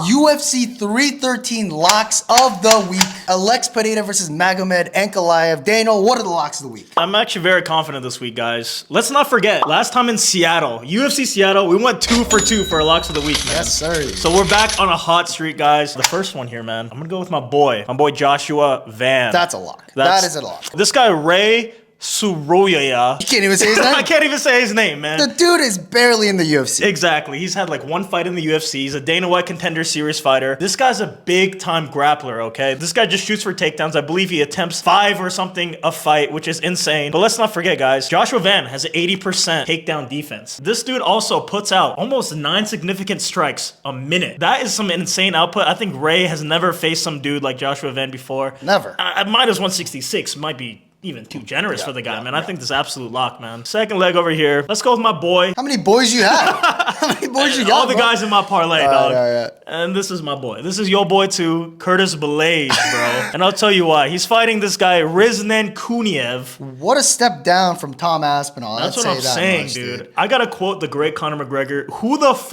UFC 313 locks of the week. Alex Pereira versus Magomed Ankalaev. Daniel, what are the locks of the week? I'm actually very confident this week, guys. Let's not forget, last time in Seattle, UFC Seattle, we went 2 for 2 for our locks of the week, man. Yes, sir. So we're back on a hot streak, guys. The first one here, man. I'm gonna go with my boy Joshua Van. That's a lock. That is a lock. This guy, Ray Suroyaya. You can't even say his name? I can't even say his name, man. The dude is barely in the UFC. Exactly. He's had like one fight in the UFC. He's a Dana White Contender Series fighter. This guy's a big-time grappler, okay? This guy just shoots for takedowns. I believe he attempts 5 or something a fight, which is insane. But let's not forget, guys, Joshua Van has 80% takedown defense. This dude also puts out almost 9 significant strikes a minute. That is some insane output. I think Ray has never faced some dude like Joshua Van before. Never. Minus 166 might be even too generous for the guy, man. I think this is absolute lock, man. Second leg over here. Let's go with my boy. How many boys you have? How many boys you got? All the guys in my parlay, dog. All right. And this is my boy. This is your boy too, Curtis Blades, bro. And I'll tell you why. He's fighting this guy, Riznan Kuniev. What a step down from Tom Aspinall. That's what I'm saying, dude. I gotta quote the great Conor McGregor. Who the f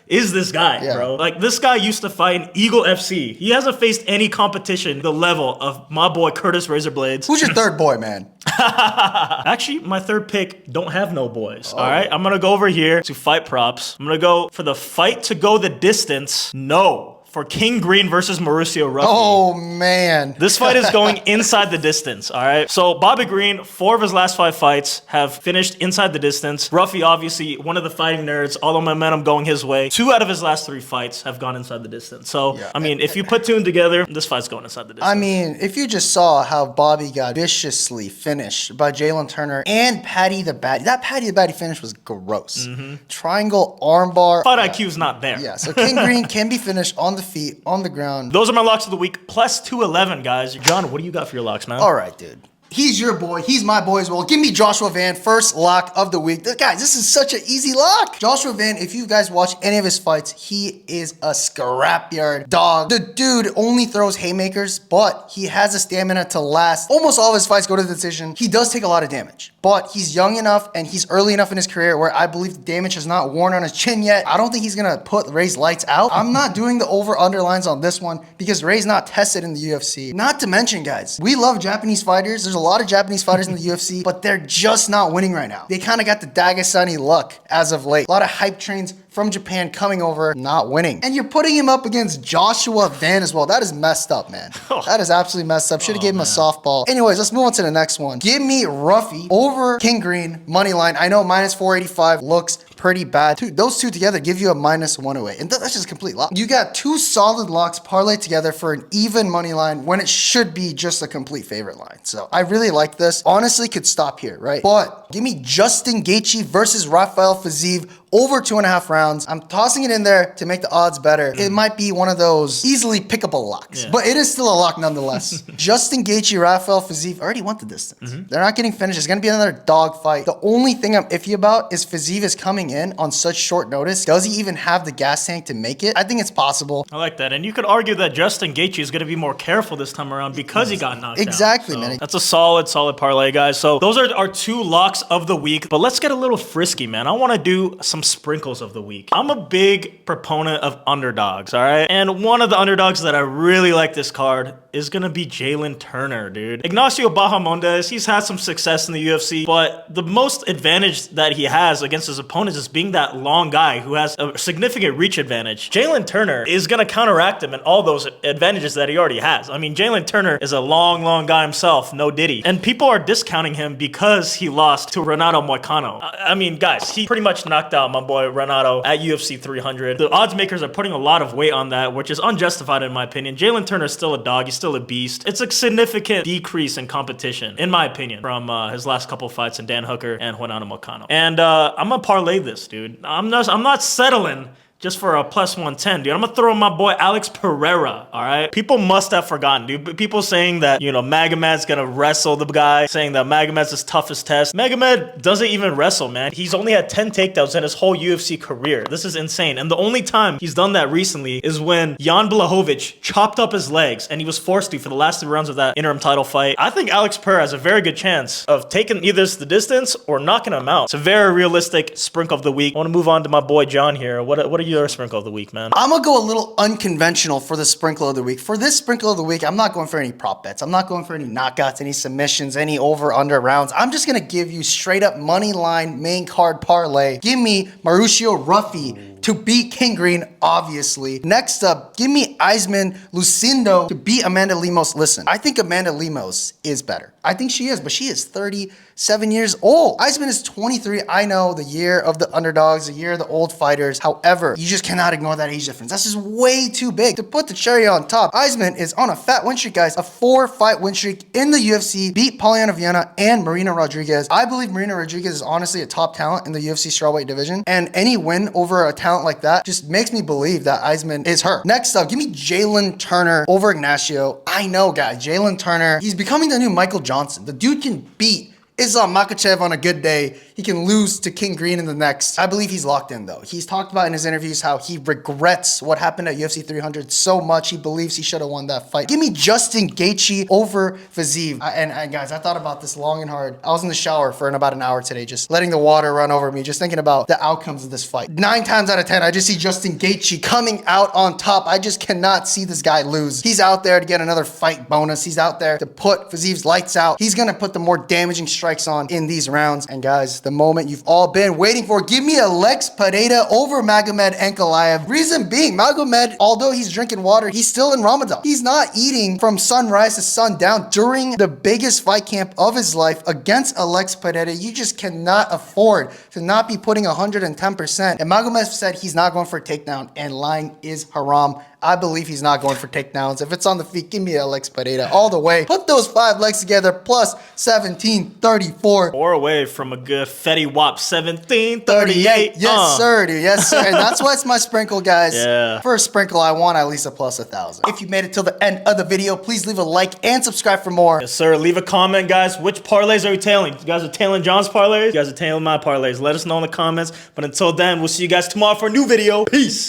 is this guy, bro? Like, this guy used to fight in Eagle FC. He hasn't faced any competition the level of my boy Curtis Razor Blades. Who's your third boy, man? Actually, my third pick don't have no boys. All right, I'm gonna go over here to fight props. I'm gonna go for the fight to go the distance. No. For King Green versus Mauricio Ruffy. Oh, man. This fight is going inside the distance, all right? So Bobby Green, 4 of his last 5 fights have finished inside the distance. Ruffy, obviously, one of the fighting nerds, all the momentum going his way. 2 out of his last 3 fights have gone inside the distance. So, I mean, if you put 2 together, this fight's going inside the distance. I mean, if you just saw how Bobby got viciously finished by Jalen Turner and Patty the Batty, that Patty the Batty finish was gross. Triangle armbar. Fight IQ's not there. Yeah, so King Green can be finished on the feet, on the ground. Those are my locks of the week, plus 211, guys. John, what do you got for your locks, man? All right, dude. He's your boy. He's my boy as well. Give me Joshua Van, first lock of the week. Guys, this is such an easy lock. Joshua Van, if you guys watch any of his fights, he is a scrapyard dog. The dude only throws haymakers, but he has the stamina to last. Almost all of his fights go to the decision. He does take a lot of damage, but he's young enough and he's early enough in his career where I believe the damage has not worn on his chin yet. I don't think he's gonna put Ray's lights out. I'm not doing the over-under lines on this one because Ray's not tested in the UFC. Not to mention, guys, we love Japanese fighters. There's a lot of Japanese fighters in the UFC, but they're just not winning right now. They kind of got the Dagesani luck as of late. A lot of hype trains from Japan coming over, not winning. And you're putting him up against Joshua Van as well. That is messed up, man. That is absolutely messed up. Should have gave him a softball. Anyways, let's move on to the next one. Give me Ruffy over King Green, money line. I know minus 485 looks pretty bad. Those two together give you a minus 108. And that's just a complete lock. You got 2 solid locks parlayed together for an even money line when it should be just a complete favorite line. So I really like this. Honestly, could stop here, right? But give me Justin Gaethje versus Rafael Fiziev over 2.5 rounds. I'm tossing it in there to make the odds better. It might be one of those easily pickable locks, but it is still a lock nonetheless. Justin Gaethje, Rafael Fiziev already went the distance. They're not getting finished. It's going to be another dog fight. The only thing I'm iffy about is Fiziev is coming in on such short notice. Does he even have the gas tank to make it? I think it's possible. I like that. And you could argue that Justin Gaethje is going to be more careful this time around because he got knocked exactly, out. So man. That's a solid parlay, guys. So those are our 2 locks of the week. But let's get a little frisky, man. I want to do some sprinkles of the week. I'm a big proponent of underdogs, all right? And one of the underdogs that I really like this card is going to be Jalen Turner, dude. Ignacio Bahamondes, he's had some success in the UFC, but the most advantage that he has against his opponents is being that long guy who has a significant reach advantage. Jalen Turner is going to counteract him in all those advantages that he already has. I mean, Jalen Turner is a long guy himself, no diddy. And people are discounting him because he lost to Renato Moicano. I mean, guys, he pretty much knocked out my boy Renato at UFC 300. The odds makers are putting a lot of weight on that, which is unjustified in my opinion. Jalen Turner is still a dog. He's still a beast. It's a significant decrease in competition, in my opinion, from his last couple fights in Dan Hooker and Renato Moicano. And I'm gonna parlay this, dude. I'm not settling just for a plus 110, dude. I'm gonna throw in my boy Alex Pereira, all right? People must have forgotten, dude. People saying that, you know, Magomed's gonna wrestle the guy, saying that Magomed's his toughest test. Magomed doesn't even wrestle, man. He's only had 10 takedowns in his whole UFC career. This is insane. And the only time he's done that recently is when Jan Blachowicz chopped up his legs, and he was forced to for the last 3 rounds of that interim title fight. I think Alex Pereira has a very good chance of taking either the distance or knocking him out. It's a very realistic sprinkle of the week. I wanna move on to my boy John here. What are your sprinkle of the week, man? I'm gonna go a little unconventional for the sprinkle of the week. For this sprinkle of the week, I'm not going for any prop bets. I'm not going for any knockouts, any submissions, any over/under rounds. I'm just gonna give you straight up money line main card parlay. Give me Mauricio Ruffy to beat King Green, obviously. Next up, give me Eisman Lucindo to beat Amanda Lemos. Listen, I think Amanda Lemos is better. I think she is, but she is 37 years old. Eisman is 23. I know, the year of the underdogs, the year of the old fighters. However, you just cannot ignore that age difference. That's just way too big. To put the cherry on top, Eisman is on a fat win streak, guys. A 4-fight win streak in the UFC. Beat Polyana Viana and Marina Rodriguez. I believe Marina Rodriguez is honestly a top talent in the UFC strawweight division. And any win over a talent like that just makes me believe that Eisman is her. Next up, give me Jalen Turner over Ignacio. I know, guys, Jalen Turner, he's becoming the new Michael Johnson. The dude can beat Islam Makhachev on a good day. He can lose to King Green in the next. I believe he's locked in, though. He's talked about in his interviews how he regrets what happened at UFC 300 so much. He believes he should have won that fight. Give me Justin Gaethje over Fiziev. And guys, I thought about this long and hard. I was in the shower for about an hour today, just letting the water run over me, just thinking about the outcomes of this fight. 9 times out of 10, I just see Justin Gaethje coming out on top. I just cannot see this guy lose. He's out there to get another fight bonus. He's out there to put Fiziev's lights out. He's gonna put the more damaging strikes on in these rounds. And guys, the moment you've all been waiting for, give me Alex Pereira over Magomed Ankalaev. Reason being, Magomed, although he's drinking water, he's still in Ramadan. He's not eating from sunrise to sundown during the biggest fight camp of his life against Alex Pereira. You just cannot afford to not be putting 110%. And Magomed said he's not going for a takedown, and lying is haram. I believe he's not going for takedowns. If it's on the feet, give me Alex Pereira all the way. Put those 5 legs together, plus 1734. Or away from a good Fetty Wap 1738. Yes, sir, dude. Yes, sir. And that's why it's my sprinkle, guys. Yeah. First sprinkle, I want at least a plus 1,000. If you made it till the end of the video, please leave a like and subscribe for more. Yes, sir. Leave a comment, guys. Which parlays are we tailing? You guys are tailing John's parlays? You guys are tailing my parlays. Let us know in the comments. But until then, we'll see you guys tomorrow for a new video. Peace.